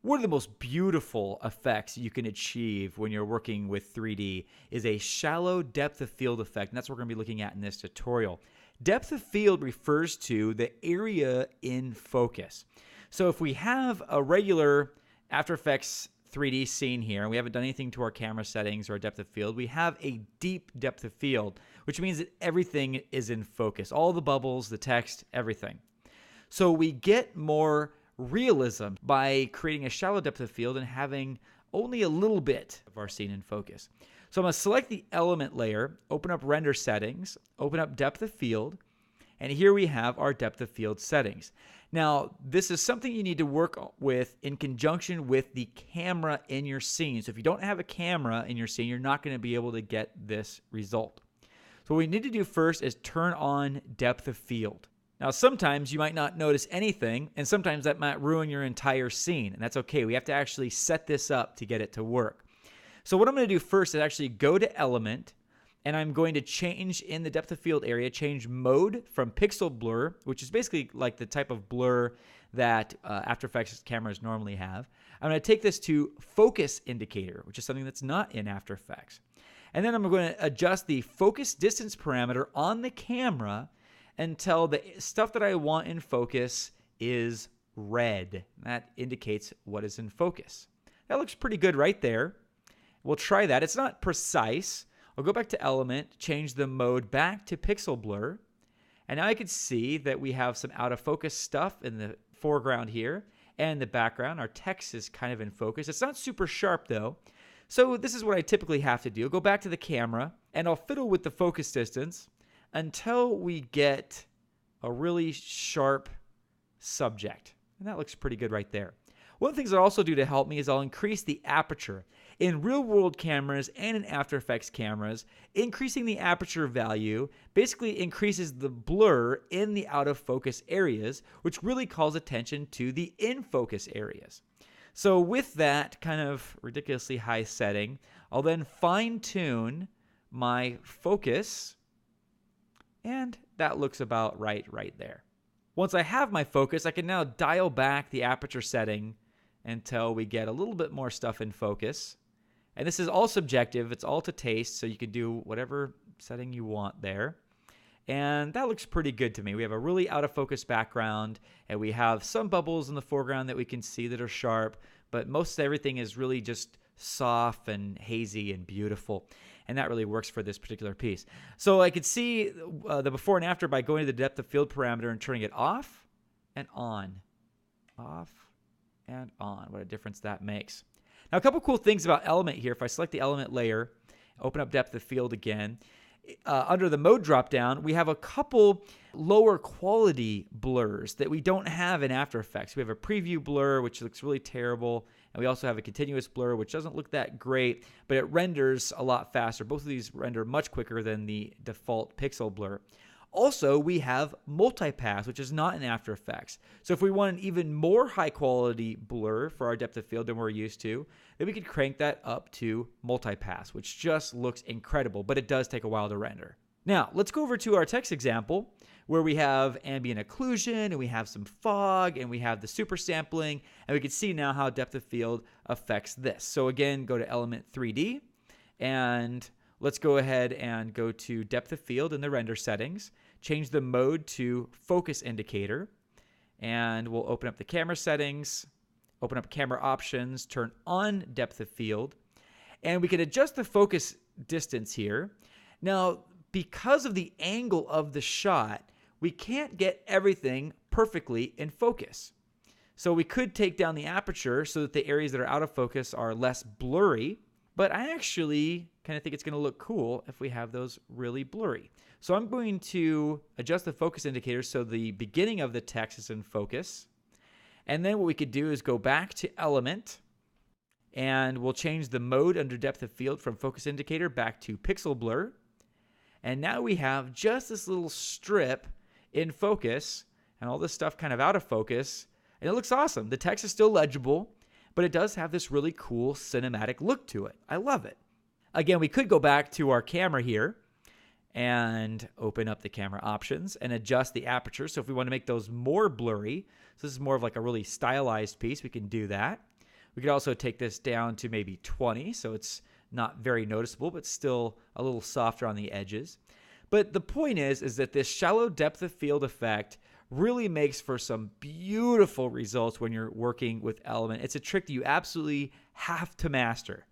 One of the most beautiful effects you can achieve when you're working with 3D is a shallow depth of field effect, and that's what we're going to be looking at in this tutorial. Depth of field refers to the area in focus. So if we have a regular After Effects 3D scene here, and we haven't done anything to our camera settings or depth of field, we have a deep depth of field, which means that everything is in focus. All the bubbles, the text, everything. So we get more realism by creating a shallow depth of field and having only a little bit of our scene in focus. So I'm going to select the element layer, open up render settings, open up depth of field, and here we have our depth of field settings. Now, this is something you need to work with in conjunction with the camera in your scene. So if you don't have a camera in your scene, you're not going to be able to get this result. So what we need to do first is turn on depth of field. Now, sometimes you might not notice anything, and sometimes that might ruin your entire scene, and that's okay. We have to actually set this up to get it to work. So what I'm going to do first is actually go to Element, and I'm going to change in the depth of field area, change mode from pixel blur, which is basically like the type of blur that After Effects cameras normally have. I'm going to take this to focus indicator, which is something that's not in After Effects. And then I'm going to adjust the focus distance parameter on the camera until the stuff that I want in focus is red. That indicates what is in focus. That looks pretty good right there. We'll try that. It's not precise. I'll go back to Element, change the mode back to Pixel Blur. And now I can see that we have some out of focus stuff in the foreground here and the background. Our text is kind of in focus. It's not super sharp though. So this is what I typically have to do. Go back to the camera and I'll fiddle with the focus distance until we get a really sharp subject. And that looks pretty good right there. One of the things I'll also do to help me is I'll increase the aperture. In real-world cameras and in After Effects cameras, increasing the aperture value basically increases the blur in the out-of-focus areas, which really calls attention to the in-focus areas. So with that kind of ridiculously high setting, I'll then fine-tune my focus, and that looks about right there. Once I have my focus, I can now dial back the aperture setting until we get a little bit more stuff in focus. And this is all subjective. It's all to taste, so you can do whatever setting you want there. And that looks pretty good to me. We have a really out of focus background, and we have some bubbles in the foreground that we can see that are sharp, but most everything is really just soft and hazy and beautiful. And that really works for this particular piece. So I could see the before and after by going to the depth of field parameter and turning it off and on. Off and on. What a difference that makes. Now, a couple cool things about Element here. If I select the Element layer, open up depth of field again, under the mode dropdown, we have a couple lower quality blurs that we don't have in After Effects. We have a preview blur, which looks really terrible, and we also have a continuous blur, which doesn't look that great, but it renders a lot faster. Both of these render much quicker than the default pixel blur. Also, we have multipass, which is not in After Effects. So if we want an even more high quality blur for our depth of field than we're used to, then we could crank that up to multipass, which just looks incredible, but it does take a while to render. Now, let's go over to our text example where we have ambient occlusion and we have some fog and we have the super sampling, and we can see now how depth of field affects this. So again, go to Element 3D and let's go ahead and go to depth of field in the render settings, change the mode to focus indicator, and we'll open up the camera settings, open up camera options, turn on depth of field, and we can adjust the focus distance here. Now, because of the angle of the shot, we can't get everything perfectly in focus. So we could take down the aperture so that the areas that are out of focus are less blurry, but I actually kind of think it's going to look cool if we have those really blurry. So I'm going to adjust the focus indicator so the beginning of the text is in focus. And then what we could do is go back to Element, and we'll change the mode under depth of field from focus indicator back to pixel blur. And now we have just this little strip in focus and all this stuff kind of out of focus. And it looks awesome. The text is still legible, but it does have this really cool cinematic look to it. I love it. Again, we could go back to our camera here and open up the camera options and adjust the aperture. So if we want to make those more blurry, so this is more of like a really stylized piece, we can do that. We could also take this down to maybe 20, so it's not very noticeable, but still a little softer on the edges. But the point is that this shallow depth of field effect really makes for some beautiful results when you're working with Element. It's a trick that you absolutely have to master.